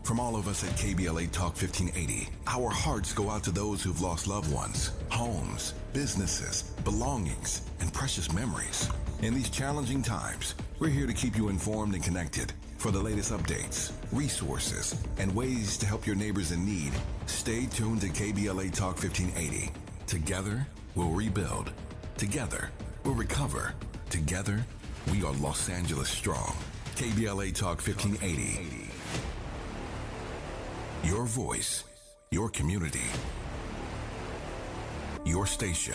From all of us at KBLA Talk 1580, our hearts go out to those who've lost loved ones, homes, businesses, belongings, and precious memories. In these challenging times, we're here to keep you informed and connected. For the latest updates, resources, and ways to help your neighbors in need, stay tuned to KBLA Talk 1580. Together, we'll rebuild. Together, we'll recover. Together, we are Los Angeles strong. KBLA Talk 1580. Your voice, your community, your station.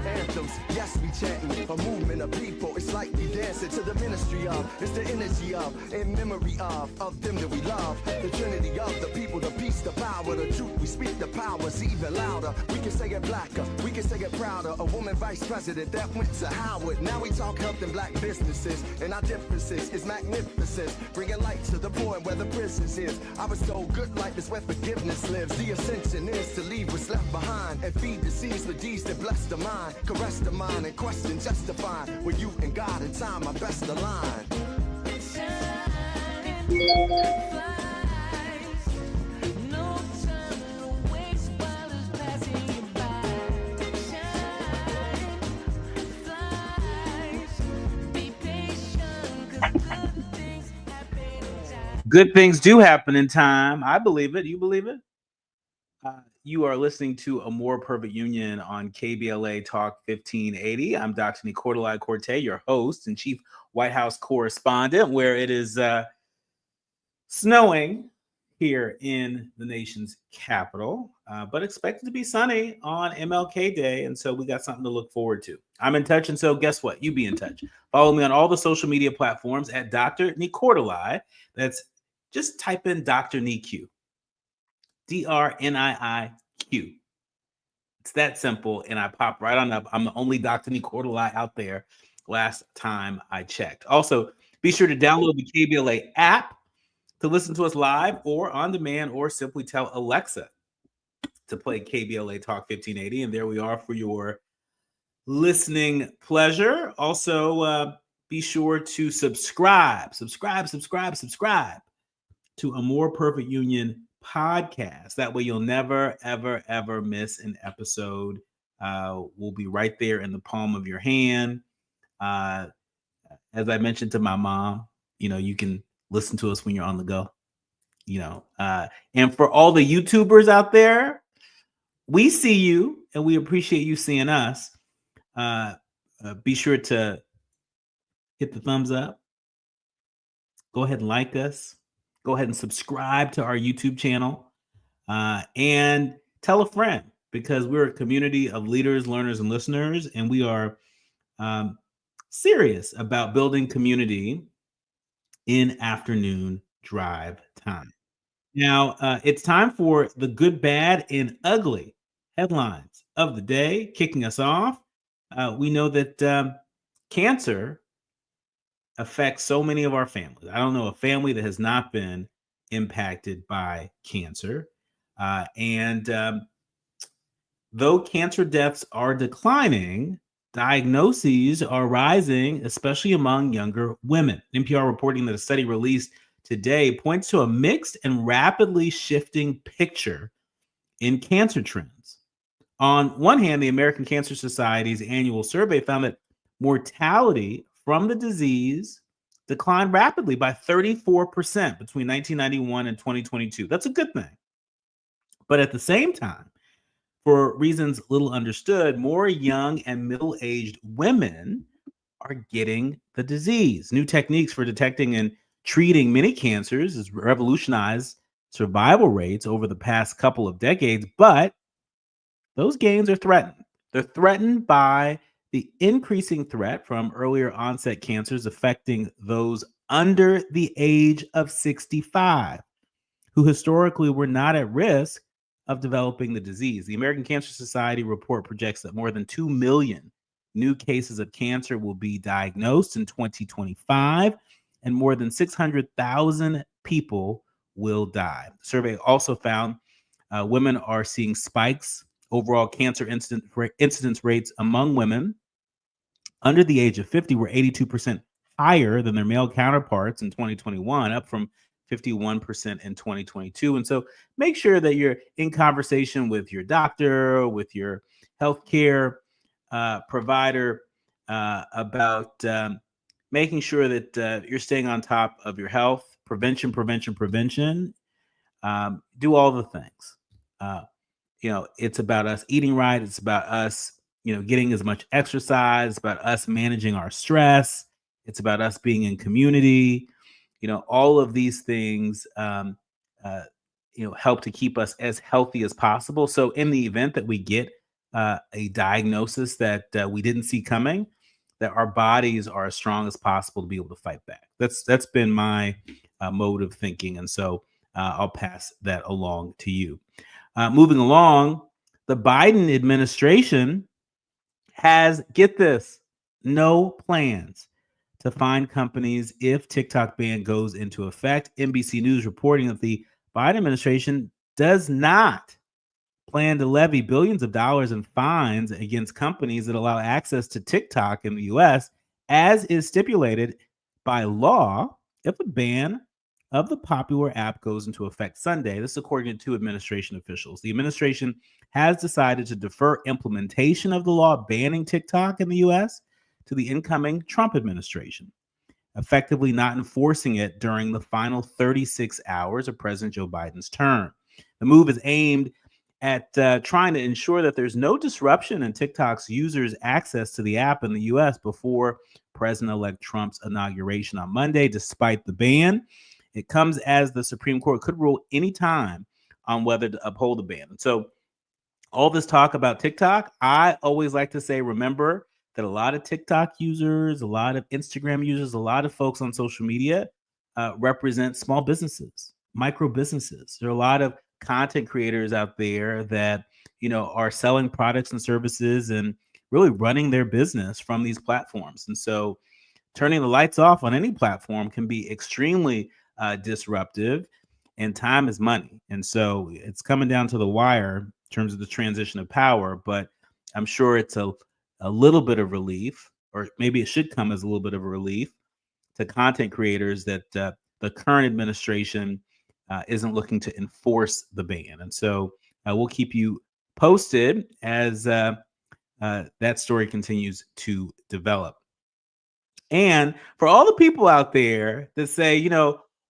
Anthems, yes, we chanting a movement of people. It's like we dancing to the ministry of, it's the energy of, in memory of them that we love. The trinity of the people, the peace, the power, the truth. We speak the powers even louder. We can say it blacker, we can say it prouder. A woman vice president that went to Howard. Now we talk helping black businesses, and our differences is magnificent. Bringing light to the poor and where the prisons is. I was told good life is where forgiveness lives. The ascension is to leave what's left behind and feed the seeds with deeds that bless the mind. Caress the mind and question justify where you and God in time are best aligned. Good things do happen in time. I believe it. You believe it? You are listening to A More Perfect Union on KBLA Talk 1580. I'm Dr. Nii-Quartelai Quartey, your host and chief White House correspondent, where it is snowing here in the nation's capital, but expected to be sunny on MLK Day. And so we got something to look forward to. I'm in touch. And so guess what? You be in touch. Follow me on all the social media platforms at Dr. Nii-Quartelai. That's just type in Dr. Nii-Q. DRNIIQ. It's that simple, and I pop right on up. I'm the only Dr. Nii-Quartelai out there last time I checked. Also, be sure to download the KBLA app to listen to us live or on demand, or simply tell Alexa to play KBLA Talk 1580, and there we are for your listening pleasure. Also, be sure to subscribe to A More Perfect Union podcast. That way you'll never, ever miss an episode. We'll be right there in the palm of your hand. As I mentioned to my mom, you can listen to us when you're on the go. And for all the YouTubers out there, we see you and we appreciate you seeing us. Be sure to hit the thumbs up. Go ahead and like us. Go ahead and subscribe to our YouTube channel, and tell a friend, because we're a community of leaders, learners, and listeners, and we are serious about building community in afternoon drive time. Now, it's time for the good, bad, and ugly headlines of the day. Kicking us off, we know that cancer affects so many of our families. I don't know a family that has not been impacted by cancer. And though cancer deaths are declining, diagnoses are rising, especially among younger women. NPR reporting that a study released today points to a mixed and rapidly shifting picture in cancer trends. On one hand, the American Cancer Society's annual survey found that mortality from the disease declined rapidly by 34% between 1991 and 2022. That's a good thing. But at the same time, for reasons little understood, more young and middle-aged women are getting the disease. New techniques for detecting and treating many cancers has revolutionized survival rates over the past couple of decades, but those gains are threatened. They're threatened by the increasing threat from earlier onset cancers affecting those under the age of 65 who historically were not at risk of developing the disease. The American Cancer Society report projects that more than 2 million new cases of cancer will be diagnosed in 2025, and more than 600,000 people will die. The survey also found women are seeing spikes. Overall cancer incidence rates among women under the age of 50 were 82% higher than their male counterparts in 2021, up from 51% in 2022. And so make sure that you're in conversation with your doctor, with your healthcare provider about making sure that you're staying on top of your health. Prevention. Do all the things. It's about us eating right. It's about us, getting as much exercise. It's about us managing our stress. It's about us being in community. All of these things, help to keep us as healthy as possible. So in the event that we get a diagnosis that we didn't see coming, that our bodies are as strong as possible to be able to fight back. That's been my mode of thinking. And so I'll pass that along to you. Moving along, the Biden administration has, get this, no plans to fine companies if TikTok ban goes into effect. NBC News reporting that the Biden administration does not plan to levy billions of dollars in fines against companies that allow access to TikTok in the U.S., as is stipulated by law if a ban of the popular app goes into effect Sunday. This is according to two administration officials. The administration has decided to defer implementation of the law banning TikTok in the U.S. to the incoming Trump administration, effectively not enforcing it during the final 36 hours of President Joe Biden's term. The move is aimed at trying to ensure that there's no disruption in TikTok's users' access to the app in the U.S. before President-elect Trump's inauguration on Monday. Despite the ban, it comes as the Supreme Court could rule any time on whether to uphold the ban. And so all this talk about TikTok, I always like to say, remember that a lot of TikTok users, a lot of Instagram users, a lot of folks on social media represent small businesses, micro businesses. There are a lot of content creators out there that, are selling products and services and really running their business from these platforms. And so turning the lights off on any platform can be extremely disruptive, and time is money. And so it's coming down to the wire in terms of the transition of power, but I'm sure it's a little bit of relief, or maybe it should come as a little bit of a relief to content creators that the current administration isn't looking to enforce the ban. And so we'll keep you posted as that story continues to develop. And for all the people out there that say,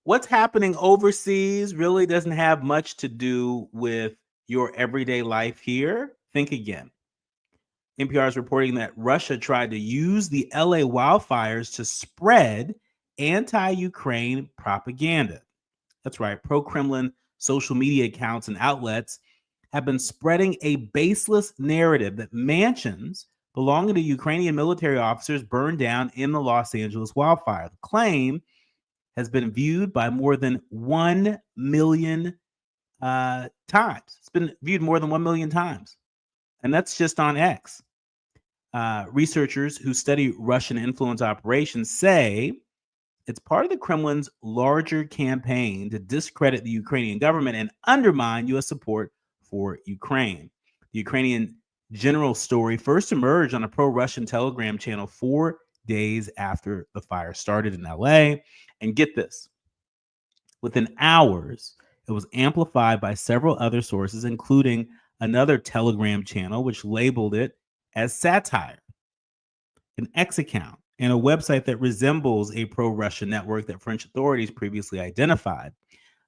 what's happening overseas really doesn't have much to do with your everyday life here, think again. NPR is reporting that Russia tried to use the LA wildfires to spread anti-Ukraine propaganda. That's right. Pro-Kremlin social media accounts and outlets have been spreading a baseless narrative that mansions belonging to Ukrainian military officers burned down in the Los Angeles wildfire. The claim has been viewed by more than 1 million times. It's been viewed more than 1 million times. And that's just on X. Researchers who study Russian influence operations say it's part of the Kremlin's larger campaign to discredit the Ukrainian government and undermine U.S. support for Ukraine. The Ukrainian general story first emerged on a pro-Russian Telegram channel 4 days after the fire started in LA. And get this, within hours, it was amplified by several other sources, including another Telegram channel, which labeled it as satire, an X account, and a website that resembles a pro-Russian network that French authorities previously identified.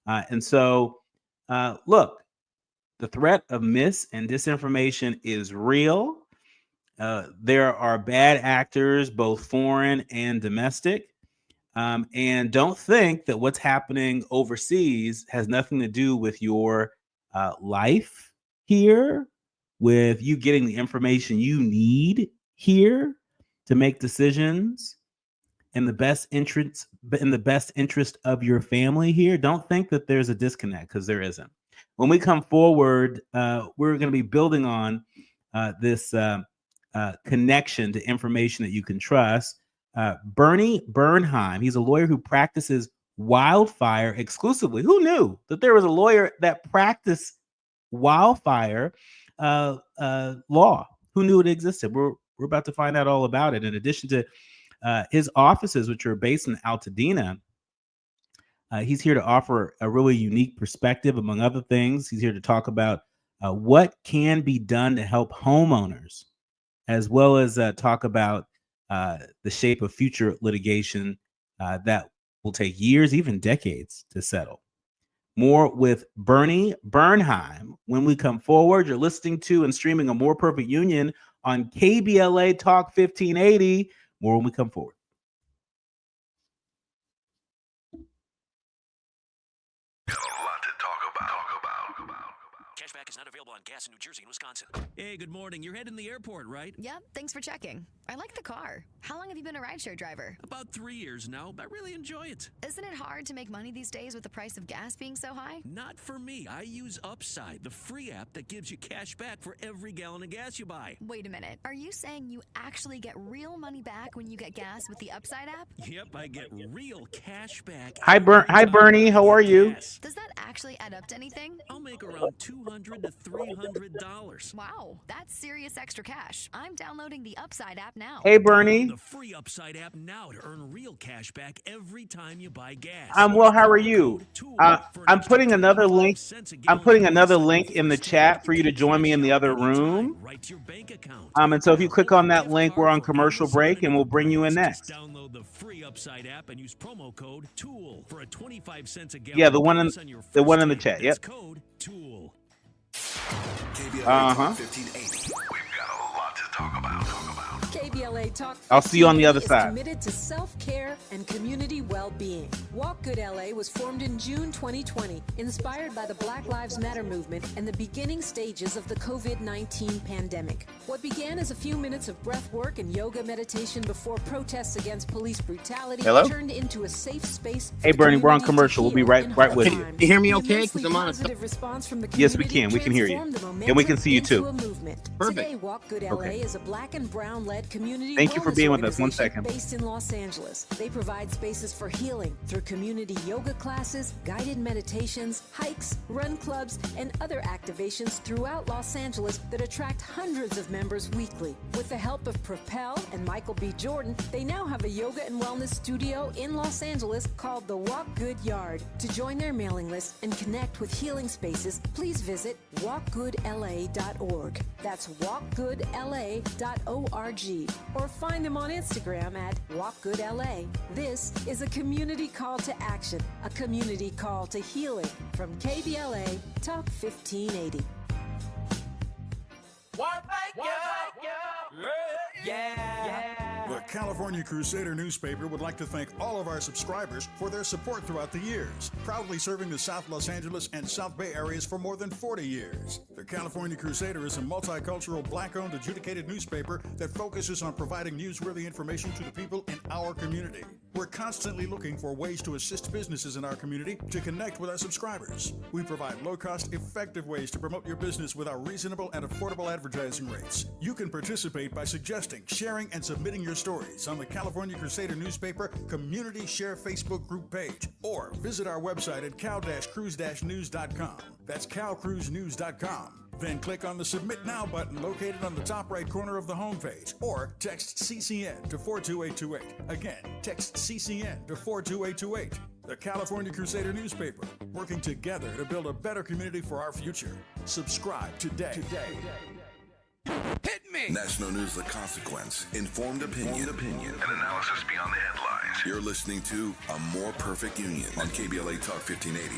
And so, look, the threat of mis and disinformation is real. There are bad actors, both foreign and domestic. And don't think that what's happening overseas has nothing to do with your life here, with you getting the information you need here to make decisions in the best in the best interest of your family here, don't think that there's a disconnect, because there isn't. When we come forward, we're going to be building on this connection to information that you can trust. Bernie Bernheim, he's a lawyer who practices wildfire exclusively. Who knew that there was a lawyer that practiced wildfire law? Who knew it existed? We're about to find out all about it. In addition to his offices, which are based in Altadena, he's here to offer a really unique perspective. Among other things, he's here to talk about what can be done to help homeowners, as well as talk about the shape of future litigation that will take years, even decades, to settle. More with Bernie Bernheim when we come forward. You're listening to and streaming A More Perfect Union on KBLA Talk 1580. More when we come forward. Cashback is not available on gas in New Jersey and Wisconsin. Hey, good morning. You're heading to the airport, right? Yep, thanks for checking. I like the car. How long have you been a rideshare driver? About 3 years now, but I really enjoy it. Isn't it hard to make money these days with the price of gas being so high? Not for me. I use Upside, the free app that gives you cash back for every gallon of gas you buy. Wait a minute. Are you saying you actually get real money back when you get gas with the Upside app? Yep, I get real cash back. Hi, Bernie. How are you? Does that actually add up to anything? I'll make around $200 to $300. Wow, that's serious extra cash. I'm downloading the Upside app now. Hey, Bernie. The free Upside app now to earn real cash back every time you buy gas. Well, how are you? I'm putting another link. I'm putting another link in the chat for you to join me in the other room. Right to your bank account. And so if you click on that link, we're on commercial break, and we'll bring you in next. Download the free Upside app and use promo code TOOL for a 25 cents a gallon. Yeah, the one in the chat. Yep. Code TOOL. KBLA Talk 1580. We've got a lot to talk about. KBLA Talk. I'll see you on the other side. Committed to self-care and community well-being. Walk Good LA was formed in June 2020, inspired by the Black Lives Matter movement and the beginning stages of the COVID-19 pandemic. What began as a few minutes of breath work and yoga meditation before protests against police brutality turned into a safe space. Hey, Bernie, we're on commercial. We'll be right with you. Can you hear me okay? Because I'm on Yes, we can. We can hear you. And we can see you too. Perfect. Today, Walk Good LA is a black and brown-led community. Thank you for being with us. 1 second. Based in Los Angeles, they provide spaces for healing through community yoga classes, guided meditations, hikes, run clubs, and other activations throughout Los Angeles that attract hundreds of members weekly. With the help of Propel and Michael B. Jordan, they now have a yoga and wellness studio in Los Angeles called the Walk Good Yard. To join their mailing list and connect with healing spaces, please visit walkgoodla.org. That's walkgoodla.org. Or find them on Instagram at walkgoodla. This is a community call to action, a community call to healing from KBLA Talk 1580. The California Crusader newspaper would like to thank all of our subscribers for their support throughout the years, proudly serving the South Los Angeles and South Bay areas for more than 40 years. The California Crusader is a multicultural, black-owned, adjudicated newspaper that focuses on providing newsworthy information to the people in our community. We're constantly looking for ways to assist businesses in our community to connect with our subscribers. We provide low-cost, effective ways to promote your business with our reasonable and affordable advertising rates. You can participate by suggesting, sharing, and submitting your stories on the California Crusader newspaper Community Share Facebook group page, or visit our website at cal-cruise-news.com. That's calcruisenews.com. Then click on the Submit Now button located on the top right corner of the homepage, or text CCN to 42828. Again, text CCN to 42828. The California Crusader newspaper, working together to build a better community for our future. Subscribe today. Hit me! National news, the consequence, informed opinion, and analysis beyond the headlines. You're listening to A More Perfect Union on KBLA Talk 1580.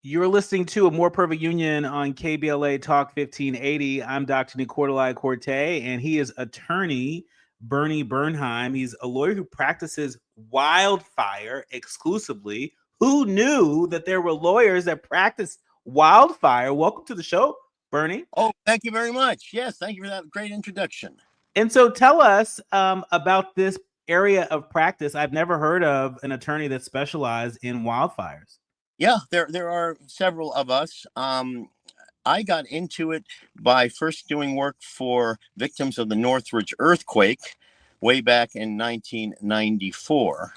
You're listening to A More Perfect Union on KBLA Talk 1580. I'm Dr. Nii-Quartelai Quartey, and he is attorney Bernie Bernheim. He's a lawyer who practices wildfire exclusively. Who knew that there were lawyers that practice wildfire? Welcome to the show, Bernie. Oh, thank you very much. Yes, thank you for that great introduction. And so tell us about this area of practice. I've never heard of an attorney that specialized in wildfires. Yeah, there are several of us. I got into it by first doing work for victims of the Northridge earthquake way back in 1994.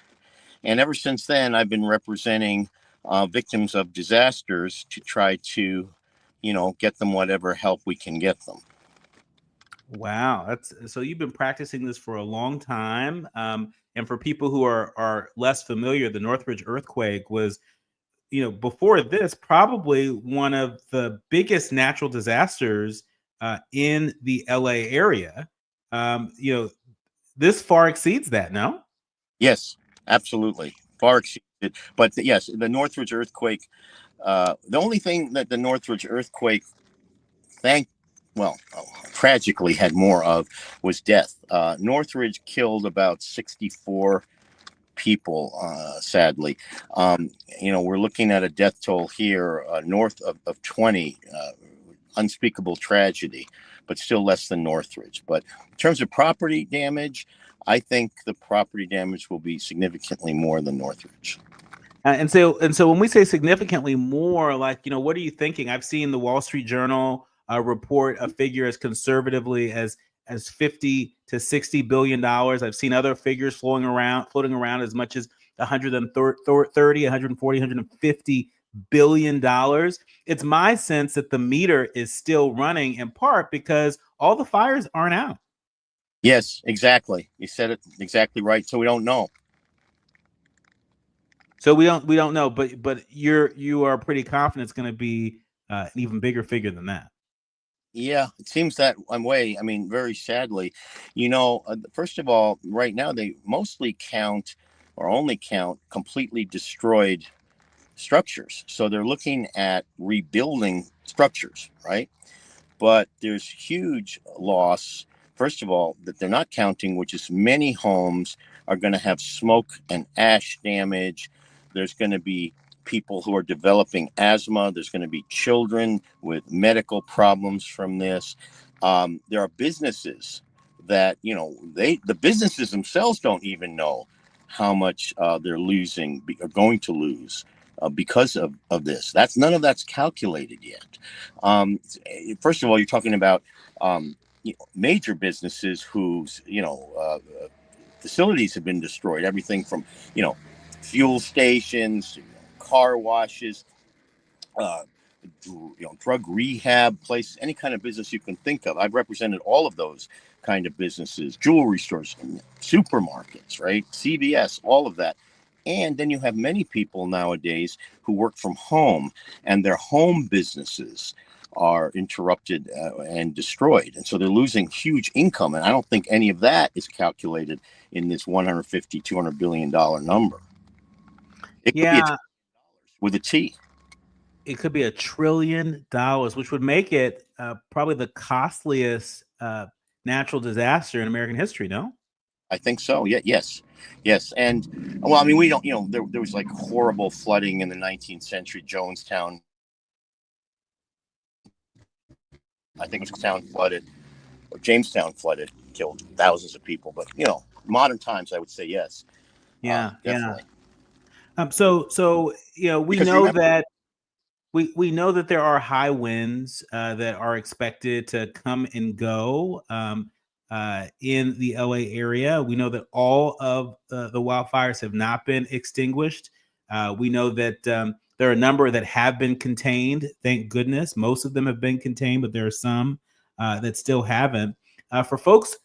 And ever since then, I've been representing victims of disasters to try to, get them whatever help we can get them. Wow, that's so you've been practicing this for a long time. And for people who are less familiar, the Northridge earthquake was, before this, probably one of the biggest natural disasters in the LA area. This far exceeds that, no? Yes, absolutely. Far exceeded. But yes, the Northridge earthquake, the only thing that the Northridge earthquake, tragically had more of was death. Northridge killed about 64 people, sadly. We're looking at a death toll here north of 20, unspeakable tragedy, but still less than Northridge. But in terms of property damage, I think the property damage will be significantly more than Northridge. And so when we say significantly more, what are you thinking? I've seen the Wall Street Journal report a figure as conservatively as 50 to 60 billion dollars. I've seen other figures floating around as much as 130, 140, 150 billion dollars. It's my sense that the meter is still running, in part because all the fires aren't out. Yes, exactly. You said it exactly right. So we don't know. So we don't know, but you are pretty confident it's going to be an even bigger figure than that. Yeah, it seems that way. I mean, very sadly, first of all, right now they mostly only count completely destroyed structures. So they're looking at rebuilding structures, right? But there's huge loss, first of all, that they're not counting, which is many homes are going to have smoke and ash damage. There's going to be people who are developing asthma. There's going to be children with medical problems from this. There are businesses that, the businesses themselves don't even know how much they're are going to lose because of this. None of that's calculated yet. First of all, you're talking about major businesses whose, facilities have been destroyed. Everything from, fuel stations, car washes, drug rehab places, any kind of business you can think of. I've represented all of those kind of businesses, jewelry stores, supermarkets, right? CVS, all of that. And then you have many people nowadays who work from home, and their home businesses are interrupted and destroyed. And so they're losing huge income. And I don't think any of that is calculated in this $150, $200 billion number. It could be with a T. It could be $1 trillion, which would make it probably the costliest natural disaster in American history, no? I think so. Yeah. Yes. And well, I mean, we don't, there was like horrible flooding in the 19th century. Jonestown, I think it was town flooded, or Jamestown flooded, killed thousands of people. But, modern times, I would say yes. Yeah. Definitely. So we Because know that we know that there are high winds that are expected to come and go in the LA area. We know that all of the wildfires have not been extinguished. We know that there are a number that have been contained. Thank goodness. Most of them have been contained, but there are some that still haven't. For folks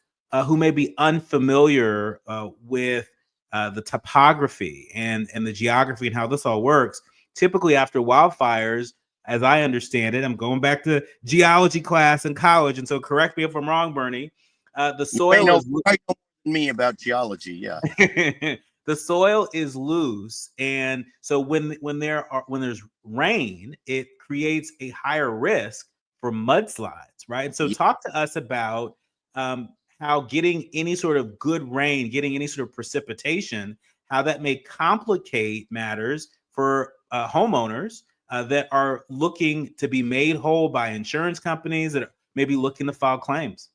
who may be unfamiliar with the topography and the geography and how this all works, typically after wildfires, as I understand it, I'm going back to geology class in college, and so correct me if I'm wrong, Bernie. The soil is me about geology, yeah. The soil is loose, and so when there's rain, it creates a higher risk for mudslides, right? So talk to us about how getting any sort of good rain, getting any sort of precipitation, how that may complicate matters for homeowners that are looking to be made whole by insurance companies that are maybe looking to file claims.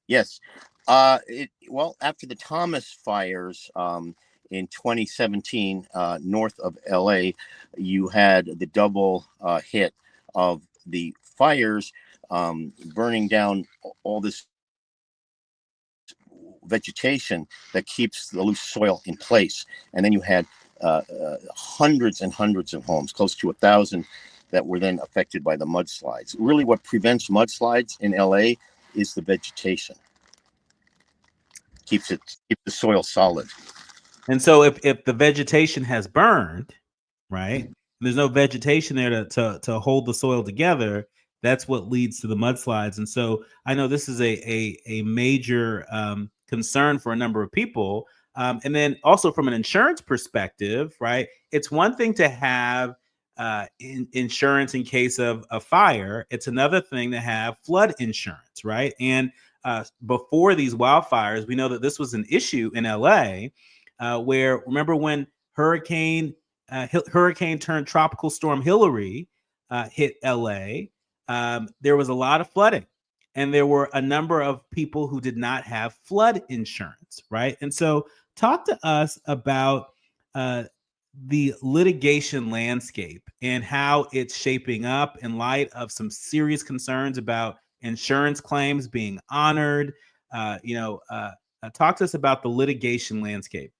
Yes. Well, after the Thomas fires in 2017, north of LA, you had the double hit of the fires burning down all this vegetation that keeps the loose soil in place. And then you had hundreds and hundreds of homes, close to 1,000, that were then affected by the mudslides. Really, what prevents mudslides in LA is the vegetation. Keeps the soil solid. And so if the vegetation has burned, right, there's no vegetation there to hold the soil together, that's what leads to the mudslides. And so I know this is a major concern for a number of people. And then also from an insurance perspective, right, it's one thing to have insurance in case of a fire. It's another thing to have flood insurance, right? And before these wildfires, we know that this was an issue in LA, where, remember when hurricane turned tropical storm Hillary hit LA, there was a lot of flooding, and there were a number of people who did not have flood insurance, right? And so talk to us about the litigation landscape and how it's shaping up in light of some serious concerns about insurance claims being honored. Talk to us about the litigation landscape.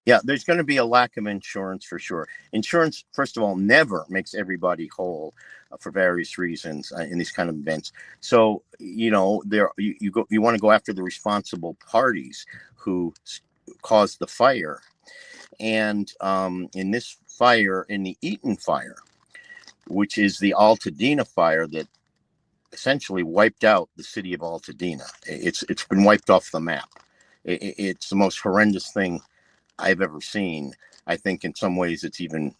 Yeah, there's going to be a lack of insurance for sure. Insurance, first of all, never makes everybody whole for various reasons in these kind of events. So, you want to go after the responsible parties who caused the fire. And in this fire, in the Eaton fire, which is the Altadena fire that essentially wiped out the city of Altadena, it's been wiped off the map. It's the most horrendous thing I've ever seen. I think in some ways it's even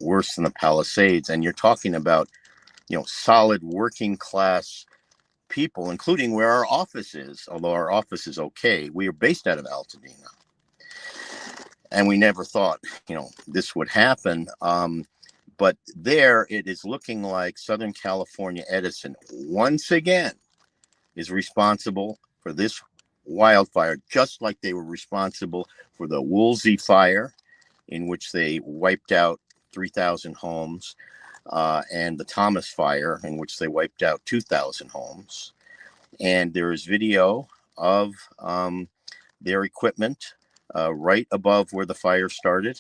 worse than the Palisades. And you're talking about, solid working class people, including where our office is, although our office is okay. We are based out of Altadena. And we never thought, this would happen. But there it is looking like Southern California Edison once again is responsible for this wildfire, just like they were responsible for the Woolsey fire, in which they wiped out 3,000 homes, and the Thomas fire, in which they wiped out 2,000 homes. And there is video of their equipment right above where the fire started.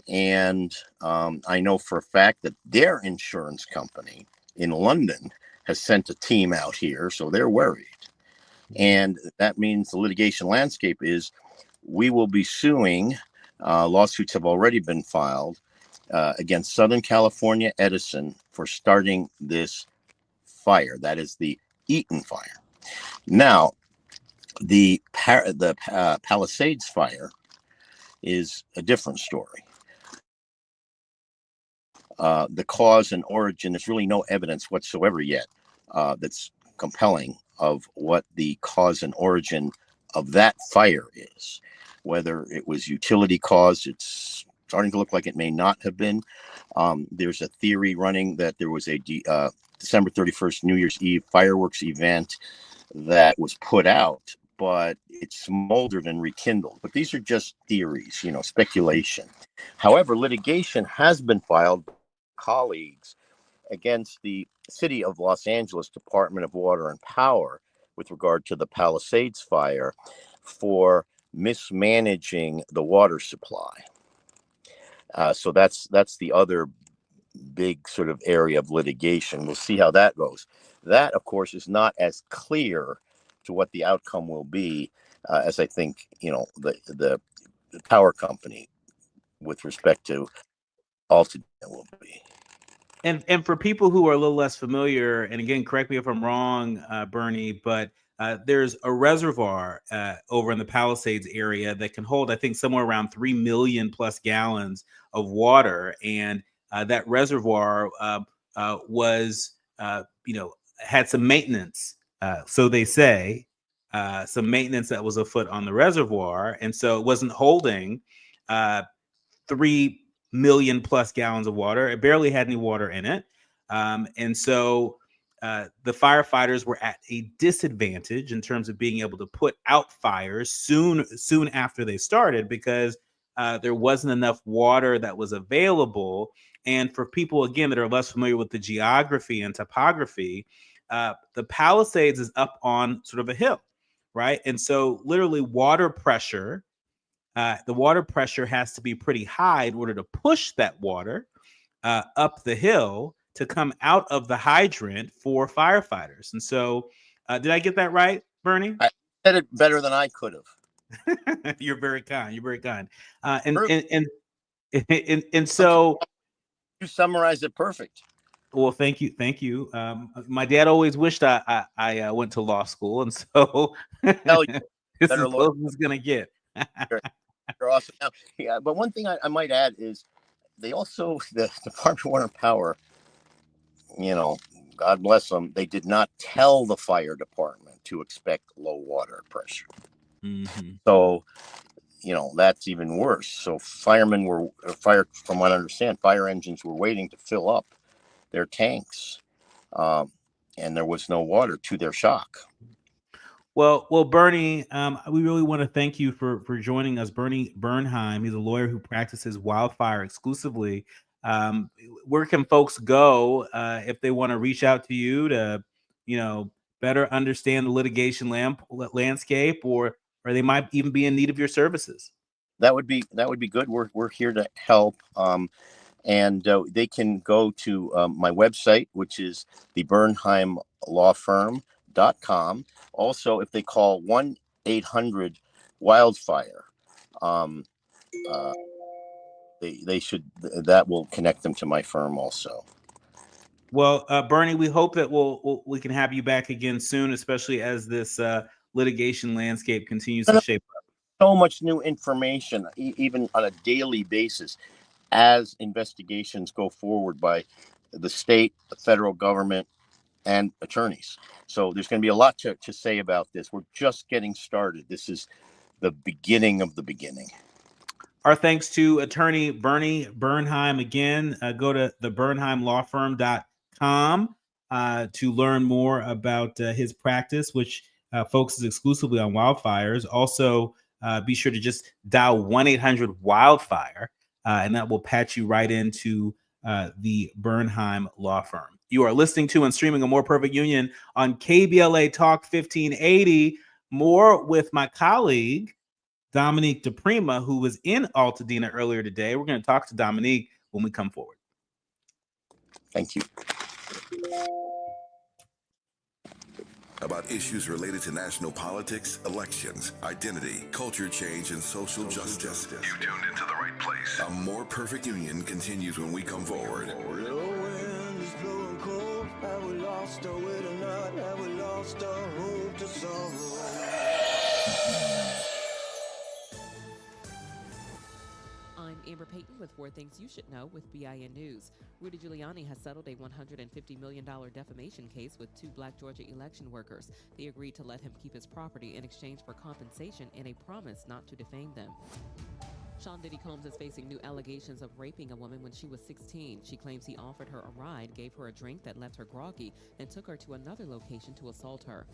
And I know for a fact that their insurance company in London has sent a team out here, so they're worried. And that means the litigation landscape is we will be suing. Lawsuits have already been filed against Southern California Edison for starting this fire. That is the Eaton fire. Now, the Palisades fire is a different story. The cause and origin, there's really no evidence whatsoever yet that's compelling of what the cause and origin of that fire is. Whether it was utility caused, it's starting to look like it may not have been. There's a theory running that there was a December 31st, New Year's Eve fireworks event that was put out, but it smoldered and rekindled. But these are just theories, speculation. However, litigation has been filed by colleagues against the City of Los Angeles Department of Water and Power with regard to the Palisades fire for mismanaging the water supply. So that's the other big sort of area of litigation. We'll see how that goes. That, of course, is not as clear to what the outcome will be as I think, the power company with respect to Altadena will be. And for people who are a little less familiar, and again, correct me if I'm wrong, Bernie, but there's a reservoir over in the Palisades area that can hold, I think, somewhere around 3 million plus gallons of water. And that reservoir was, had some maintenance. So they say, some maintenance that was afoot on the reservoir. And so it wasn't holding 3 million plus gallons of water. It barely had any water in it. And so the firefighters were at a disadvantage in terms of being able to put out fires soon after they started, because there wasn't enough water that was available. And for people, again, that are less familiar with the geography and topography, the Palisades is up on sort of a hill, right? And so literally water pressure, the water pressure has to be pretty high in order to push that water up the hill to come out of the hydrant for firefighters. And so, did I get that right, Bernie? I said it better than I could have. You're very kind. You're very kind. And so you summarized it perfect. Well, thank you. Thank you. My dad always wished I went to law school. And so this is as close as it's going to get. You're awesome. Now, yeah, but one thing I might add is they also, the Department of Water and Power, God bless them, they did not tell the fire department to expect low water pressure. Mm-hmm. So, that's even worse. So from what I understand, fire engines were waiting to fill up their tanks, and there was no water, to their shock. Well, Bernie, we really want to thank you for joining us. Bernie Bernheim, he's a lawyer who practices wildfire exclusively. Where can folks go if they want to reach out to you to, better understand the litigation landscape, or they might even be in need of your services? That would be good. We're here to help. And they can go to my website, which is thebernheimlawfirm.com. Also, if they call 1-800-WILDFIRE, they should, that will connect them to my firm also. Well, Bernie, we hope that we can have you back again soon, especially as this litigation landscape continues to shape up. So much new information, even on a daily basis, as investigations go forward by the state, the federal government, and attorneys. So there's going to be a lot to say about this. We're just getting started. This is the beginning of the beginning. Our thanks to attorney Bernie Bernheim. Again, go to thebernheimlawfirm.com to learn more about his practice, which focuses exclusively on wildfires. Also, be sure to just dial 1-800-WILDFIRE, and that will patch you right into the Bernheim Law Firm. You are listening to and streaming A More Perfect Union on KBLA Talk 1580. More with my colleague, Dominique DePrima, who was in Altadena earlier today. We're going to talk to Dominique when we come forward. Thank you. About issues related to national politics, elections, identity, culture change, and social justice. You tuned into the right place. A More Perfect Union continues when we come forward. I'm Amber Payton with 4 Things You Should Know with BIN News. Rudy Giuliani has settled a $150 million defamation case with 2 Black Georgia election workers. They agreed to let him keep his property in exchange for compensation and a promise not to defame them. Sean Diddy Combs is facing new allegations of raping a woman when she was 16. She claims he offered her a ride, gave her a drink that left her groggy, and took her to another location to assault her.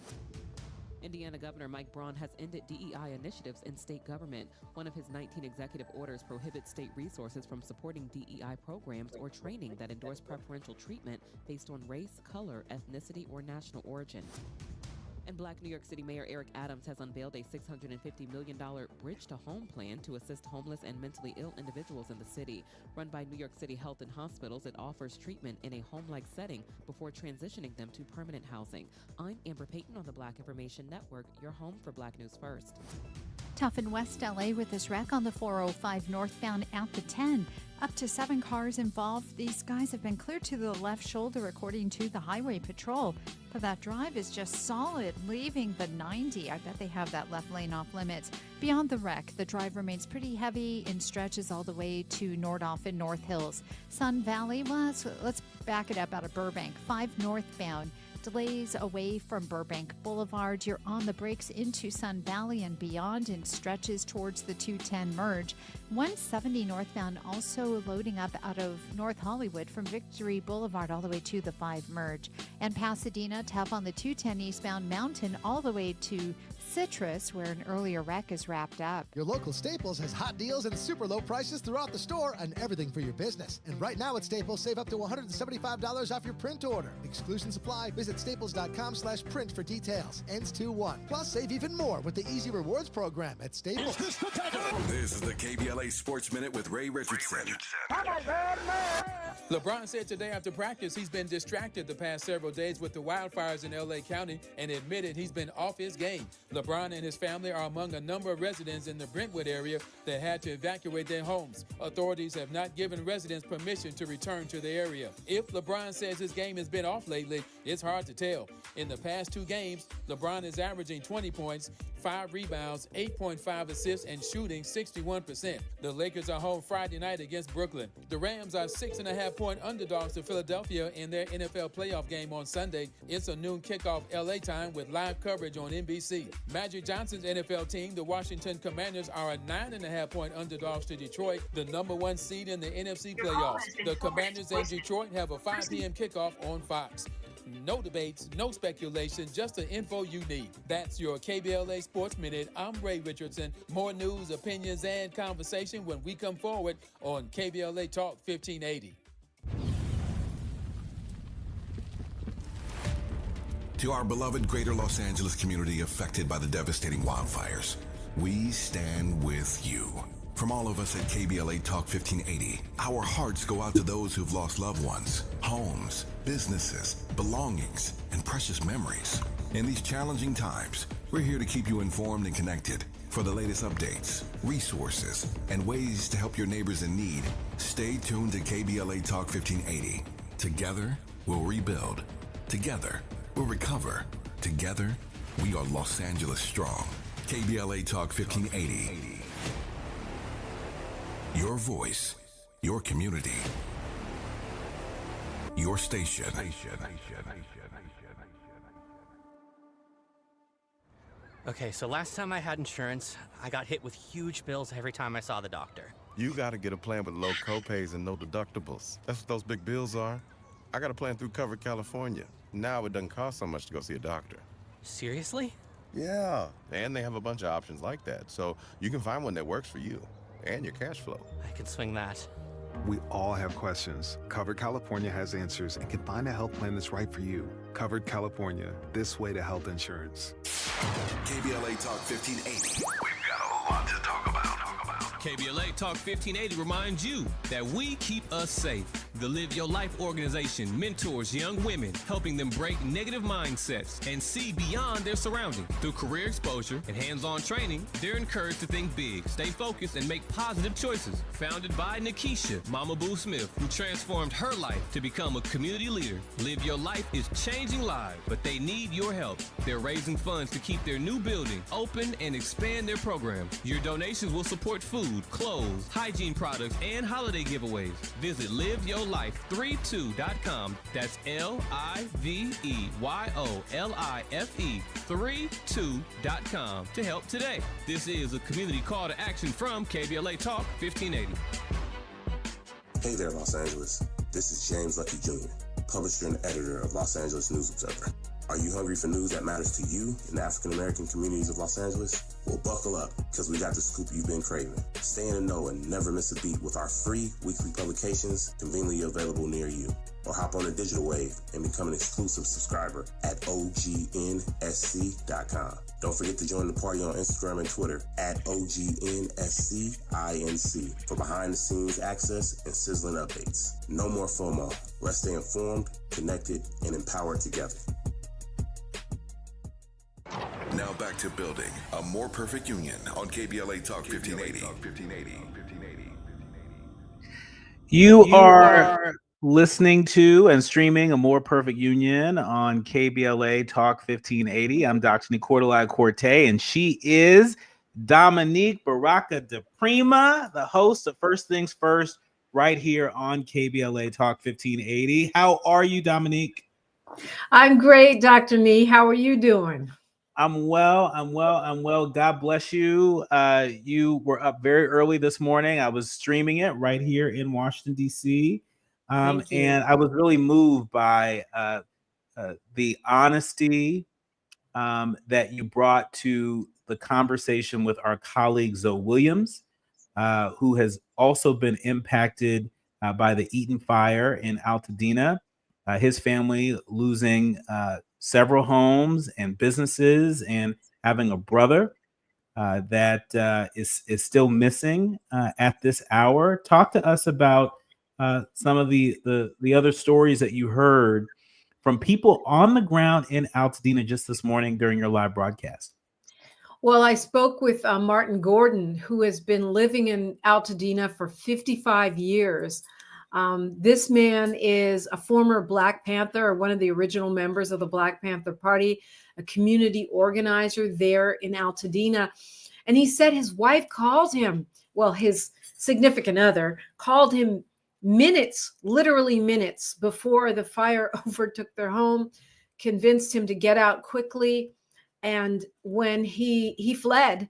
Indiana Governor Mike Braun has ended DEI initiatives in state government. One of his 19 executive orders prohibits state resources from supporting DEI programs or training that endorse preferential treatment based on race, color, ethnicity, or national origin. And Black New York City Mayor Eric Adams has unveiled a $650 million Bridge to Home plan to assist homeless and mentally ill individuals in the city. Run by New York City Health and Hospitals, it offers treatment in a home-like setting before transitioning them to permanent housing. I'm Amber Payton on the Black Information Network, your home for Black News First. Tough in West LA with this wreck on the 405 northbound out the 10. Up to 7 cars involved. These guys have been cleared to the left shoulder, according to the Highway Patrol. But that drive is just solid, leaving the 90. I bet they have that left lane off limits. Beyond the wreck, the drive remains pretty heavy and stretches all the way to Nordhoff and North Hills. Sun Valley, let's back it up out of Burbank. 5 northbound. delays away from Burbank Boulevard. You're on the brakes into Sun Valley and beyond in stretches towards the 210 merge. 170 northbound also loading up out of North Hollywood from Victory Boulevard all the way to the 5 merge. And Pasadena, tough on the 210 eastbound Mountain all the way to Citrus, where an earlier wreck is wrapped up. Your local Staples has hot deals and super low prices throughout the store on everything for your business. And right now at Staples, save up to $175 off your print order. Exclusions apply. Visit staples.com/print for details. Ends 2/1. Plus, save even more with the Easy Rewards program at Staples. This is the KBLA Sports Minute with Ray Richardson. LeBron said today after practice he's been distracted the past several days with the wildfires in L.A. County and admitted he's been off his game. LeBron and his family are among a number of residents in the Brentwood area that had to evacuate their homes. Authorities have not given residents permission to return to the area. If LeBron says his game has been off lately, it's hard to tell. In the past 2 games, LeBron is averaging 20 points, 5 rebounds, 8.5 assists, and shooting 61%. The Lakers are home Friday night against Brooklyn. The Rams are 6.5-point underdogs to Philadelphia in their NFL playoff game on Sunday. It's a noon kickoff LA time with live coverage on NBC. Magic Johnson's NFL team, the Washington Commanders, are a 9.5-point underdogs to Detroit, the number 1 seed in the NFC playoffs. The Commanders and Detroit have a 5 p.m. kickoff on Fox. No debates, no speculation, just the info you need. That's your KBLA Sports Minute. I'm Ray Richardson. More news, opinions, and conversation when we come forward on KBLA Talk 1580. To our beloved greater Los Angeles community affected by the devastating wildfires, we stand with you. From all of us at KBLA Talk 1580, our hearts go out to those who've lost loved ones, homes, businesses, belongings, and precious memories. In these challenging times, we're here to keep you informed and connected. For the latest updates, resources, and ways to help your neighbors in need, stay tuned to KBLA Talk 1580. Together, we'll rebuild. Together, we'll recover. Together, we are Los Angeles strong. KBLA Talk 1580. Your voice, your community, your station. Okay, so last time I had insurance, I got hit with huge bills every time I saw the doctor. You gotta get a plan with low copays and no deductibles. That's what those big bills are. I got a plan through Covered California. Now it doesn't cost so much to go see a doctor. Seriously? Yeah, and they have a bunch of options like that, so you can find one that works for you and your cash flow. I can swing that. We all have questions. Covered California has answers and can find a health plan that's right for you. Covered California, this way to health insurance. KBLA Talk 1580. We've got a lot to talk about. KBLA Talk 1580 reminds you that we keep us safe. The Live Your Life organization mentors young women, helping them break negative mindsets and see beyond their surroundings. Through career exposure and hands-on training, they're encouraged to think big, stay focused, and make positive choices. Founded by Nikisha Mama Boo Smith, who transformed her life to become a community leader. Live Your Life is changing lives, but they need your help. They're raising funds to keep their new building open and expand their program. Your donations will support food, clothes, hygiene products, and holiday giveaways. Visit liveyourlife32.com. That's LIVEYOLIFE32.com to help today. This is a community call to action from KBLA Talk 1580. Hey there, Los Angeles. This is James Lucky Jr., publisher and editor of Los Angeles News Observer. Are you hungry for news that matters to you in the African-American communities of Los Angeles? Well, buckle up, because we got the scoop you've been craving. Stay in the know and never miss a beat with our free weekly publications conveniently available near you. Or hop on the digital wave and become an exclusive subscriber at OGNSC.com. Don't forget to join the party on Instagram and Twitter at OGNSCINC for behind-the-scenes access and sizzling updates. No more FOMO. Let's stay informed, connected, and empowered together. Now back to building a more perfect union on KBLA Talk 1580. You are listening to and streaming A More Perfect Union on KBLA Talk 1580. I'm Dr. Nii-Quartelai Quartey, and she is Dominique Baraka de Prima, the host of First Things First, right here on KBLA Talk 1580. How are you, Dominique? I'm great, Dr. Nee. How are you doing? I'm well. I'm well. I'm well. God bless you. You were up very early this morning. I was streaming it right here in Washington, D.C. Thank you. And I was really moved by the honesty that you brought to the conversation with our colleague Zoe Williams, who has also been impacted by the Eaton fire in Altadena. His family losing several homes and businesses, and having a brother that is still missing at this hour. Talk to us about some of the other stories that you heard from people on the ground in Altadena just this morning during your live broadcast. Well, I spoke with Martin Gordon, who has been living in Altadena for 55 years. This man is a former Black Panther, or one of the original members of the Black Panther Party, a community organizer there in Altadena. And he said his wife called him, well, his significant other called him minutes, literally minutes before the fire overtook their home, convinced him to get out quickly. And when he fled,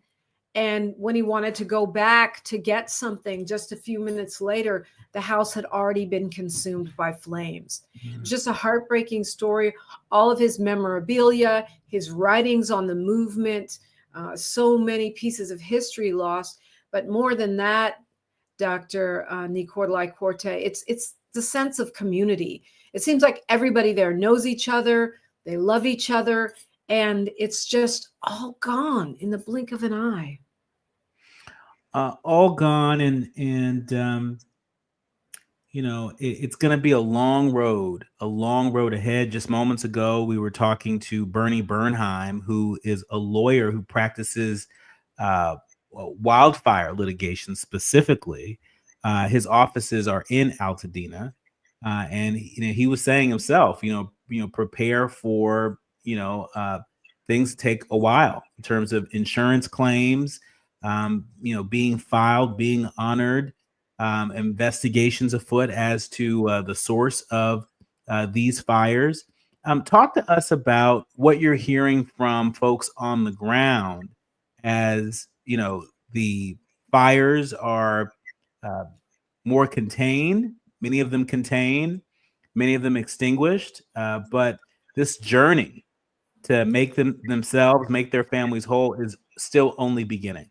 and when he wanted to go back to get something just a few minutes later, the house had already been consumed by flames. Just a heartbreaking story. All of his memorabilia, his writings on the movement, so many pieces of history lost. But more than that, Dr. Nii-Quartelai Quartey, it's the sense of community. It seems like everybody there knows each other, they love each other, and it's just all gone in the blink of an eye. All gone, and you know, it's going to be a long road ahead. Just moments ago, we were talking to Bernie Bernheim, who is a lawyer who practices wildfire litigation specifically. His offices are in Altadena, and he was saying himself, prepare for things take a while in terms of insurance claims, being filed, being honored, investigations afoot as to the source of these fires. Talk to us about what you're hearing from folks on the ground as the fires are more contained, many of them contained, many of them extinguished, but this journey to make themselves, make their families whole is still only beginning.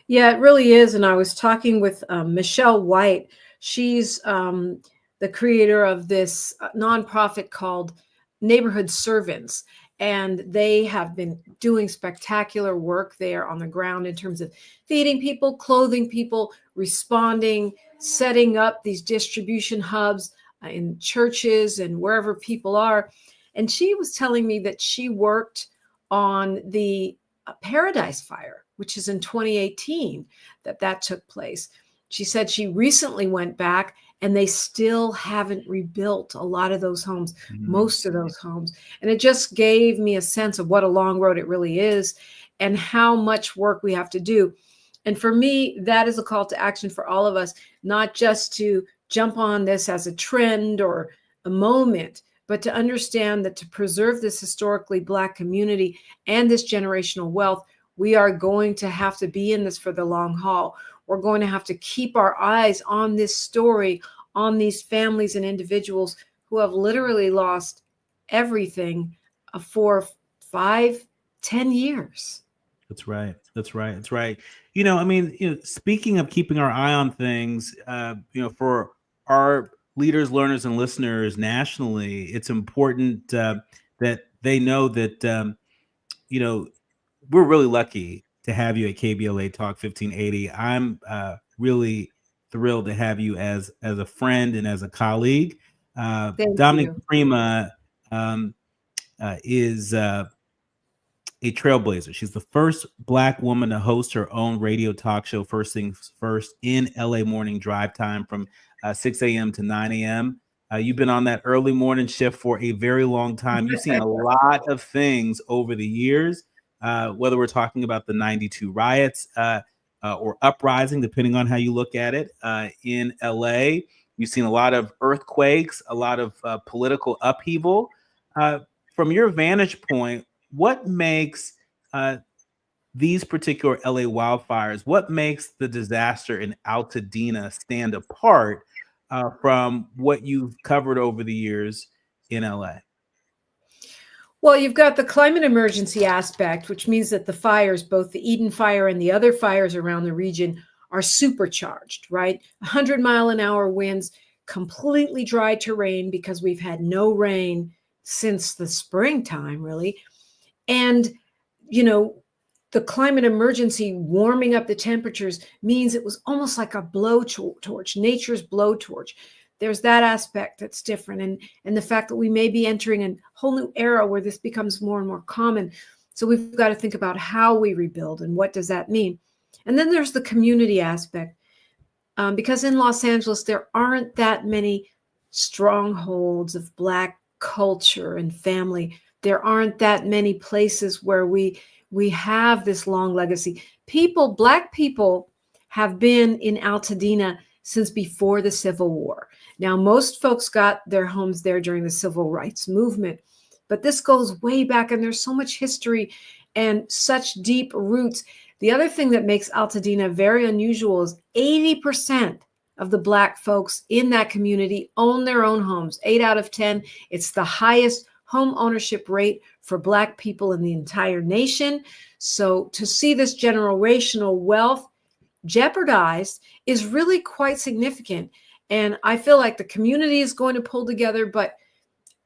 Yeah, it really is. And I was talking with Michelle White. She's the creator of this nonprofit called Neighborhood Servants. And they have been doing spectacular work there on the ground in terms of feeding people, clothing people, responding, setting up these distribution hubs in churches and wherever people are. And she was telling me that she worked on the Paradise Fire, which is in 2018 that took place. She said she recently went back and they still haven't rebuilt a lot of those homes, most of those homes. And it just gave me a sense of what a long road it really is and how much work we have to do. And for me, that is a call to action for all of us, not just to jump on this as a trend or a moment, but to understand that to preserve this historically Black community and this generational wealth, we are going to have to be in this for the long haul. We're going to have to keep our eyes on this story, on these families and individuals who have literally lost everything for 5, 10 years. That's right. That's right. That's right. Speaking of keeping our eye on things, for our leaders, learners, and listeners nationally, it's important that they know that, we're really lucky to have you at KBLA Talk 1580. I'm really thrilled to have you as a friend and as a colleague. Dominic Prima is a trailblazer. She's the first Black woman to host her own radio talk show, First Things First, in LA morning drive time from 6 a.m. to 9 a.m. You've been on that early morning shift for a very long time. You've seen a lot of things over the years, whether we're talking about the 92 riots or uprising, depending on how you look at it, in LA. You've seen a lot of earthquakes, a lot of political upheaval. from your vantage point, what makes these particular LA wildfires, what makes the disaster in Altadena stand apart from what you've covered over the years in LA? Well, you've got the climate emergency aspect, which means that the fires, both the Eden fire and the other fires around the region, are supercharged, right? 100-mile-an-hour winds, completely dry terrain because we've had no rain since the springtime, really. And, you know, the climate emergency warming up the temperatures means it was almost like a blowtorch, nature's blowtorch. There's that aspect that's different. And the fact that we may be entering a whole new era where this becomes more and more common. So we've got to think about how we rebuild and what does that mean. And then there's the community aspect. Because in Los Angeles, there aren't that many strongholds of Black culture and family. There aren't that many places where we have this long legacy. Black people have been in Altadena since before the Civil War. Now, most folks got their homes there during the Civil Rights Movement, but this goes way back and there's so much history and such deep roots. The other thing that makes Altadena very unusual is 80% of the Black folks in that community own their own homes, 8 out of 10. It's the highest home ownership rate for Black people in the entire nation. So to see this generational wealth jeopardized is really quite significant. And I feel like the community is going to pull together, but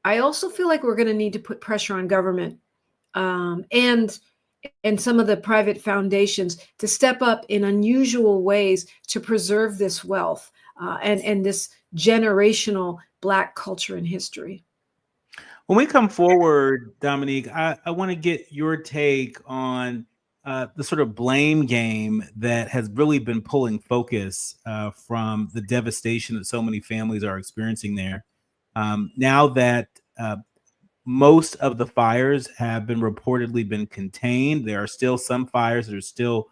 I also feel like we're going to need to put pressure on government and some of the private foundations to step up in unusual ways to preserve this wealth and this generational Black culture and history. When we come forward, Dominique, I want to get your take on the sort of blame game that has really been pulling focus from the devastation that so many families are experiencing there. Now that most of the fires have been reportedly been contained, there are still some fires that are still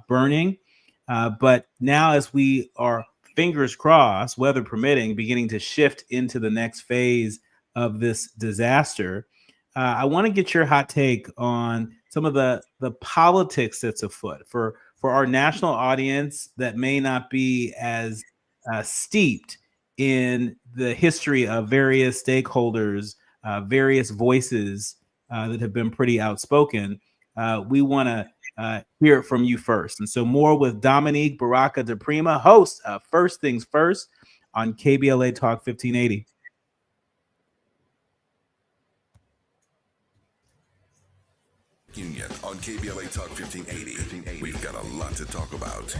burning. But now as we are, fingers crossed, weather permitting, beginning to shift into the next phase of this disaster, I want to get your hot take on some of the politics that's afoot for our national audience that may not be as steeped in the history of various stakeholders, various voices that have been pretty outspoken. We want to hear it from you first. And so more with Dominique Baraka de Prima, host of First Things First on KBLA Talk 1580. Union on KBLA Talk 1580. We've got a lot to talk about.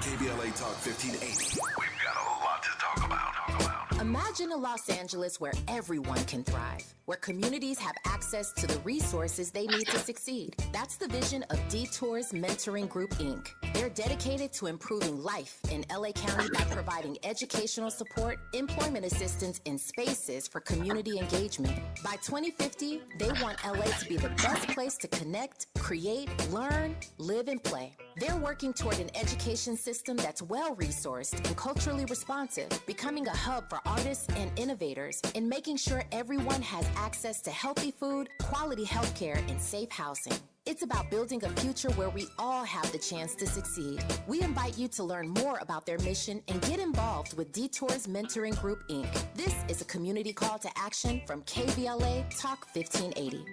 KBLA Talk 1580. We've got a lot to talk about. Imagine a Los Angeles where everyone can thrive, where communities have access to the resources they need to succeed. That's the vision of Detours Mentoring Group, Inc. They're dedicated to improving life in LA County by providing educational support, employment assistance, and spaces for community engagement. By 2050, they want LA to be the best place to connect, create, learn, live, and play. They're working toward an education system that's well-resourced and culturally responsive, becoming a hub for artists and innovators, and making sure everyone has access to healthy food, quality healthcare, and safe housing. It's about building a future where we all have the chance to succeed. We invite you to learn more about their mission and get involved with Detours Mentoring Group, Inc. This is a community call to action from KBLA Talk 1580.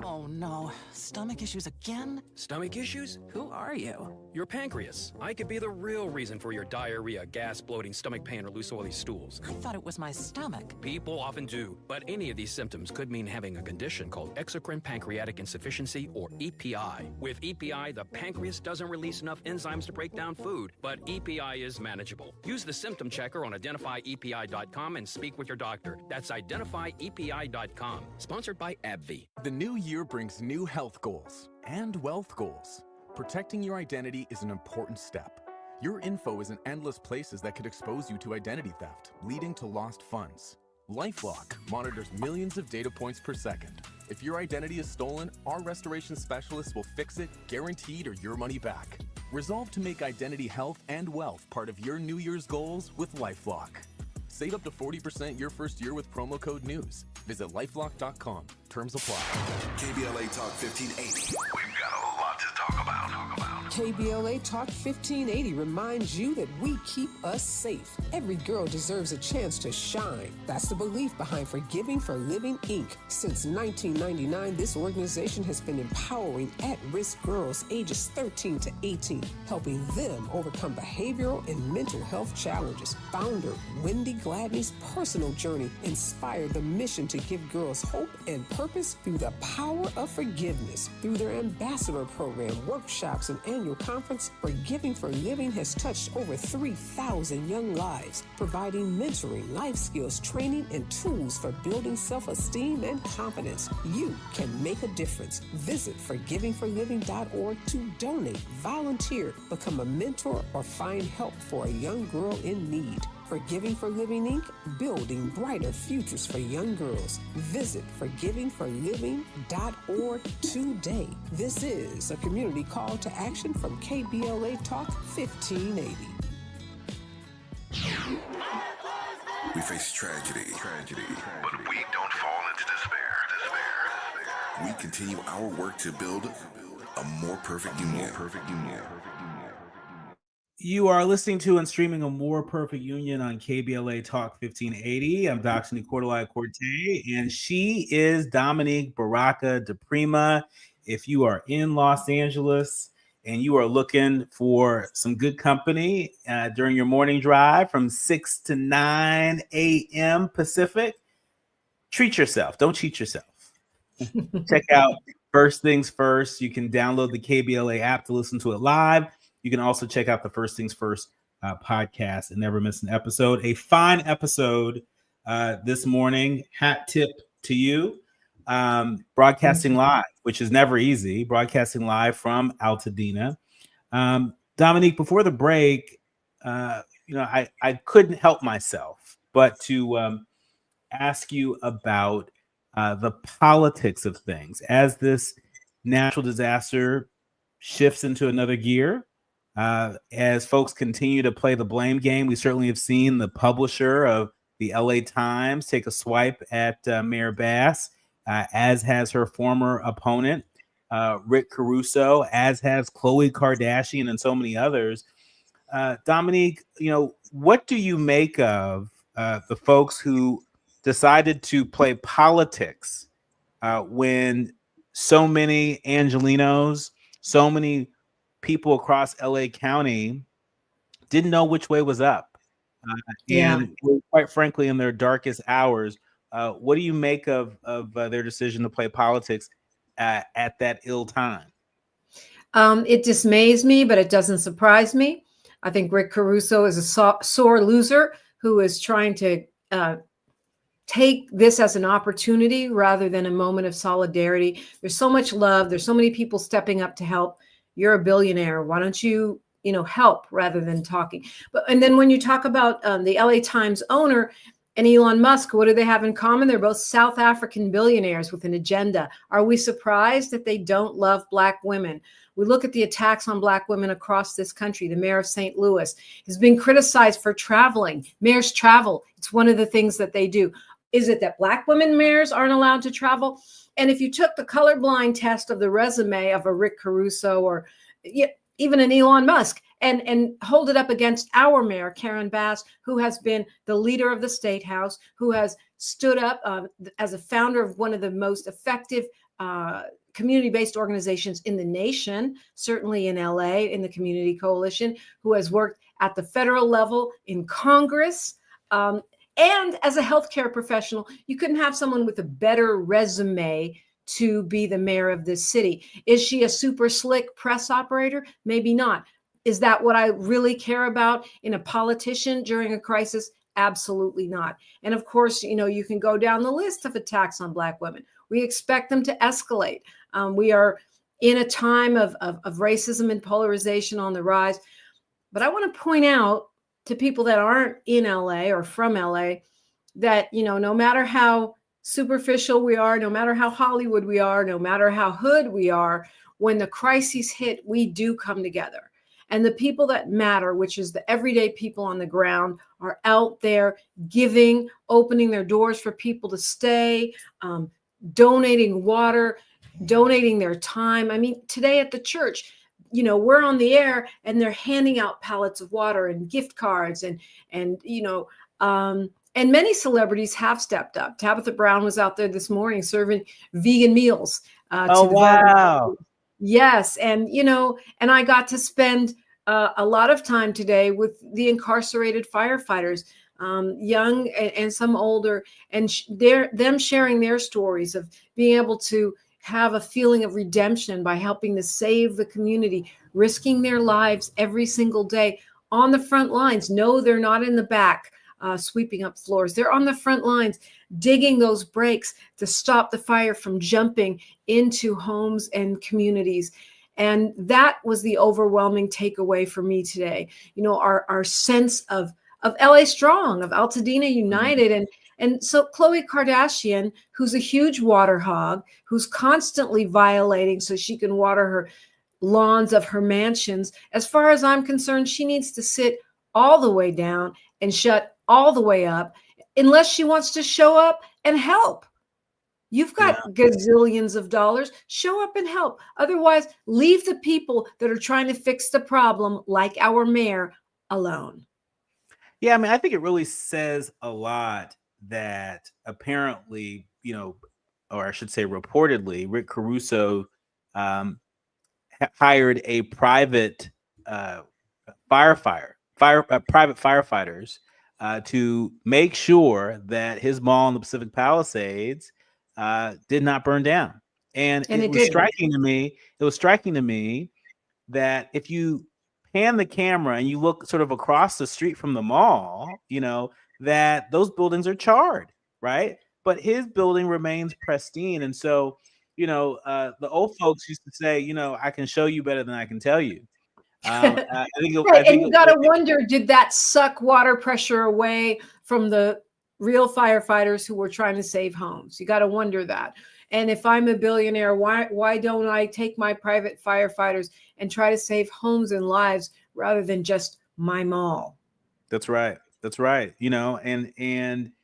Oh no, stomach issues again? Stomach issues? Who are you? Your pancreas. I could be the real reason for your diarrhea, gas, bloating, stomach pain, or loose oily stools. I thought it was my stomach. People often do, but any of these symptoms could mean having a condition called exocrine pancreatic insufficiency, or EPI. With EPI, the pancreas doesn't release enough enzymes to break down food, but EPI is manageable. Use the symptom checker on identifyepi.com and speak with your doctor. That's identifyepi.com. Sponsored by AbbVie. The new year brings new health goals and wealth goals. Protecting your identity is an important step. Your info is in endless places that could expose you to identity theft, leading to lost funds. LifeLock monitors millions of data points per second. If your identity is stolen, our restoration specialists will fix it, guaranteed, or your money back. Resolve to make identity health and wealth part of your New Year's goals with LifeLock. Save up to 40% your first year with promo code NEWS. Visit lifelock.com. Terms apply. KBLA Talk 1580. We've got a lot to talk about. KBLA Talk 1580 reminds you that we keep us safe. Every girl deserves a chance to shine. That's the belief behind Forgiving for Living, Inc. Since 1999, this organization has been empowering at-risk girls ages 13 to 18, helping them overcome behavioral and mental health challenges. Founder Wendy Gladney's personal journey inspired the mission to give girls hope and purpose through the power of forgiveness. Through their ambassador program, workshops, and annual conference, Forgiving for Living has touched over 3,000 young lives, providing mentoring, life skills, training, and tools for building self-esteem and confidence. You can make a difference. Visit forgivingforliving.org to donate, volunteer, become a mentor, or find help for a young girl in need. Forgiving for Living, Inc., building brighter futures for young girls. Visit forgivingforliving.org today. This is a community call to action from KBLA Talk 1580. We face tragedy, but we don't fall into despair. We continue our work to build a more perfect union. You are listening to and streaming A More Perfect Union on KBLA Talk 1580. I'm Dr. Nii-Quartelai Quartey, and she is Dominique Baraka DePrima. If you are in Los Angeles and you are looking for some good company during your morning drive from 6 to 9 a.m. Pacific, treat yourself. Don't cheat yourself. Check out First Things First. You can download the KBLA app to listen to it live. You can also check out the First Things First podcast and never miss an episode. A fine episode this morning. Hat tip to you. Broadcasting live, which is never easy. Broadcasting live from Altadena. Dominique, before the break, I couldn't help myself but to ask you about the politics of things as this natural disaster shifts into another gear. As folks continue to play the blame game, we certainly have seen the publisher of the LA Times take a swipe at Mayor Bass, as has her former opponent, Rick Caruso, as has Khloe Kardashian and so many others. Dominique, what do you make of the folks who decided to play politics when so many Angelenos, so many people across LA County didn't know which way was up? And quite frankly, in their darkest hours, what do you make of their decision to play politics at that ill time? It dismays me, but it doesn't surprise me. I think Rick Caruso is a sore loser who is trying to take this as an opportunity rather than a moment of solidarity. There's so much love. There's so many people stepping up to help. You're a billionaire. Why don't you, help rather than talking? And then when you talk about the LA Times owner and Elon Musk, what do they have in common? They're both South African billionaires with an agenda. Are we surprised that they don't love Black women? We look at the attacks on Black women across this country. The mayor of St. Louis has been criticized for traveling. Mayors travel. It's one of the things that they do. Is it that Black women mayors aren't allowed to travel? And if you took the colorblind test of the resume of a Rick Caruso or even an Elon Musk and hold it up against our mayor, Karen Bass, who has been the leader of the State House, who has stood up as a founder of one of the most effective community-based organizations in the nation, certainly in LA, in the Community Coalition, who has worked at the federal level in Congress, and as a healthcare professional. You couldn't have someone with a better resume to be the mayor of this city. Is she a super slick press operator? Maybe not. Is that what I really care about in a politician during a crisis? Absolutely not. And of course, you can go down the list of attacks on Black women. We expect them to escalate. We are in a time of racism and polarization on the rise. But I want to point out to people that aren't in LA or from LA that, no matter how superficial we are, no matter how Hollywood we are, no matter how hood we are, when the crises hit, we do come together. And the people that matter, which is the everyday people on the ground, are out there giving, opening their doors for people to stay, donating water, donating their time. I mean, today at the church, we're on the air and they're handing out pallets of water and gift cards and many celebrities have stepped up. Tabitha Brown was out there this morning serving vegan meals to the volunteers. Yes. And I got to spend a lot of time today with the incarcerated firefighters, young and some older, and them sharing their stories of being able to have a feeling of redemption by helping to save the community, risking their lives every single day on the front lines. No, they're not in the back sweeping up floors. They're on the front lines, digging those breaks to stop the fire from jumping into homes and communities. And that was the overwhelming takeaway for me today. Our sense of LA Strong, of Altadena United. And so Khloe Kardashian, who's a huge water hog, who's constantly violating so she can water her lawns of her mansions, as far as I'm concerned, she needs to sit all the way down and shut all the way up unless she wants to show up and help. You've got gazillions of dollars. Show up and help. Otherwise, leave the people that are trying to fix the problem, like our mayor, alone. Yeah, I mean, I think it really says a lot that apparently, or I should say reportedly, Rick Caruso hired a private private firefighters to make sure that his mall in the Pacific Palisades did not burn down. And it was striking to me. It was striking to me that if you pan the camera and you look sort of across the street from the mall, that those buildings are charred, right? But his building remains pristine. And so, the old folks used to say, I can show you better than I can tell you. And you got to wonder, did that suck water pressure away from the real firefighters who were trying to save homes? You got to wonder that. And if I'm a billionaire, why don't I take my private firefighters and try to save homes and lives rather than just my mall? That's right. That's right. It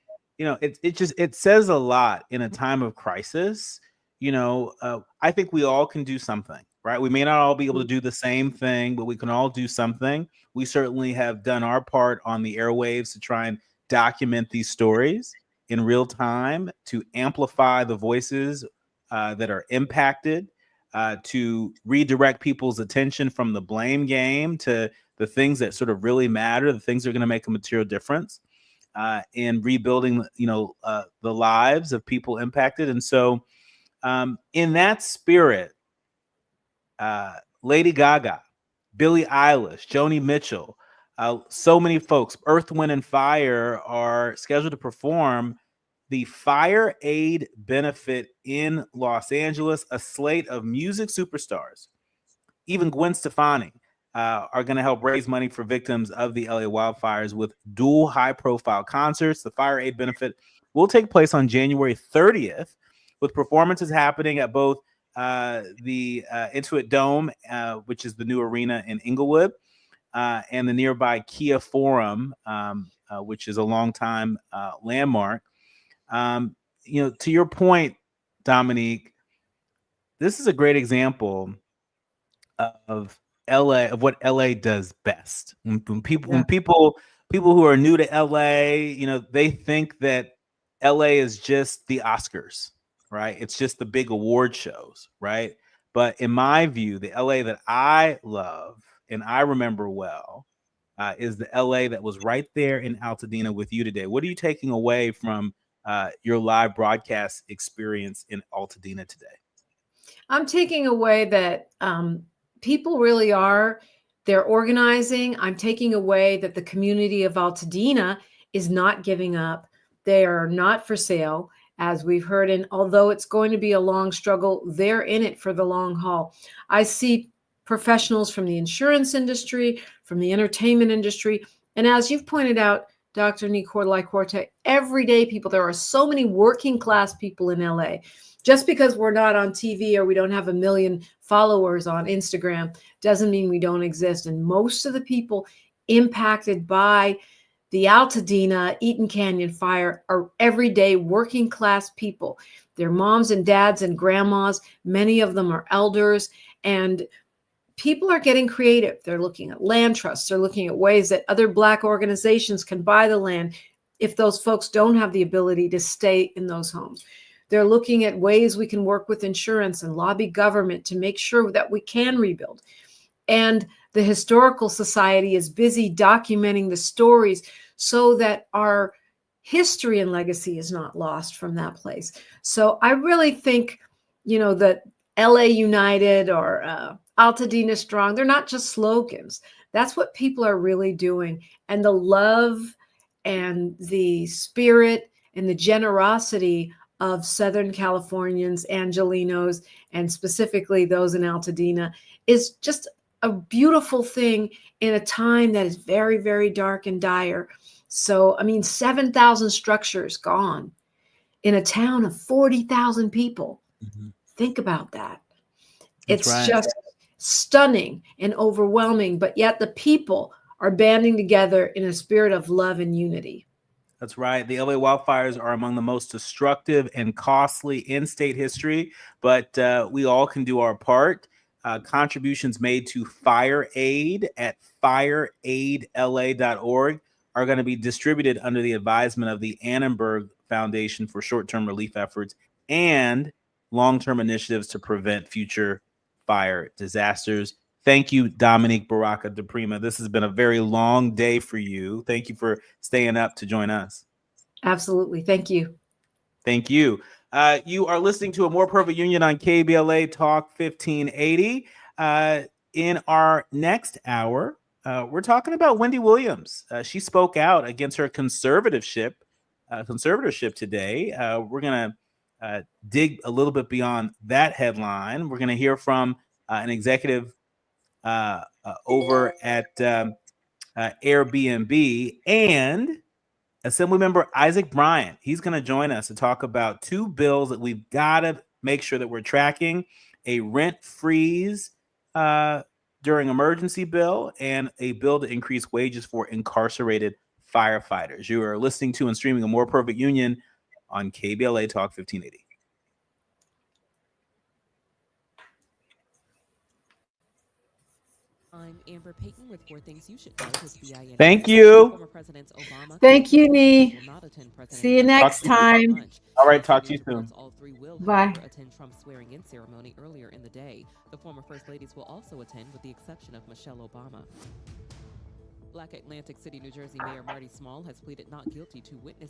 says a lot in a time of crisis. I think we all can do something, right? We may not all be able to do the same thing, but we can all do something. We certainly have done our part on the airwaves to try and document these stories in real time, to amplify the voices that are impacted, to redirect people's attention from the blame game to the things that sort of really matter, the things that are going to make a material difference in rebuilding, the lives of people impacted. And so in that spirit, Lady Gaga, Billie Eilish, Joni Mitchell, so many folks, Earth, Wind, and Fire are scheduled to perform the Fire Aid benefit in Los Angeles. A slate of music superstars, even Gwen Stefani, are going to help raise money for victims of the LA wildfires with dual high-profile concerts. The Fire Aid benefit will take place on January 30th, with performances happening at both the Intuit Dome, which is the new arena in Inglewood, and the nearby Kia Forum, which is a longtime landmark. To your point, Dominique, this is a great example of LA, of what LA does best. When people who are new to LA, they think that LA is just the Oscars, right? It's just the big award shows, right? But in my view, the LA that I love and I remember well is the LA that was right there in Altadena with you today. What are you taking away from your live broadcast experience in Altadena today? I'm taking away that people really are, they're organizing. I'm taking away that the community of Altadena is not giving up. They are not for sale, as we've heard. And although it's going to be a long struggle, they're in it for the long haul. I see professionals from the insurance industry, from the entertainment industry. And as you've pointed out, Dr. Nii-Quartelai Quartey. Everyday people. There are so many working class people in LA. Just because we're not on TV or we don't have 1 million followers on Instagram doesn't mean we don't exist. And most of the people impacted by the Altadena Eaton Canyon fire are everyday working class people. They're moms and dads and grandmas. Many of them are elders, and people are getting creative. They're looking at land trusts. They're looking at ways that other Black organizations can buy the land if those folks don't have the ability to stay in those homes. They're looking at ways we can work with insurance and lobby government to make sure that we can rebuild. And the Historical Society is busy documenting the stories so that our history and legacy is not lost from that place. So I really think, that LA United or Altadena Strong, they're not just slogans. That's what people are really doing. And the love and the spirit and the generosity of Southern Californians, Angelenos, and specifically those in Altadena is just a beautiful thing in a time that is very, very dark and dire. So, 7,000 structures gone in a town of 40,000 people. Mm-hmm. Think about that. That's It's right. just stunning and overwhelming, but yet the people are banding together in a spirit of love and unity. That's right. The LA wildfires are among the most destructive and costly in state history, but we all can do our part. Contributions made to Fire Aid at fireaidla.org are going to be distributed under the advisement of the Annenberg Foundation for short-term relief efforts and long-term initiatives to prevent future fire disasters. Thank you, Dominique Baraka de Prima. This has been a very long day for you. Thank you for staying up to join us. Absolutely. Thank you. Thank you. You are listening to A More Perfect Union on KBLA Talk 1580. In our next hour, we're talking about Wendy Williams. She spoke out against her conservatorship today. We're going to dig a little bit beyond that headline. We're going to hear from an executive over at Airbnb, and Assemblymember Isaac Bryant. He's going to join us to talk about two bills that we've got to make sure that we're tracking: a rent freeze during emergency bill and a bill to increase wages for incarcerated firefighters. You are listening to and streaming A More Perfect Union on KBLA Talk 1580. I'm Amber Payton with 4 Things You Should Know with BIN. Thank you. Former Presidents Obama. Thank you, Nee. Will not attend President See you next time. All right, talk to you soon. All 3 will, Bye. however, attend Trump's swearing-in ceremony earlier in the day. The former First Ladies will also attend, with the exception of Michelle Obama. Black Atlantic City, New Jersey Mayor Marty Small has pleaded not guilty to witness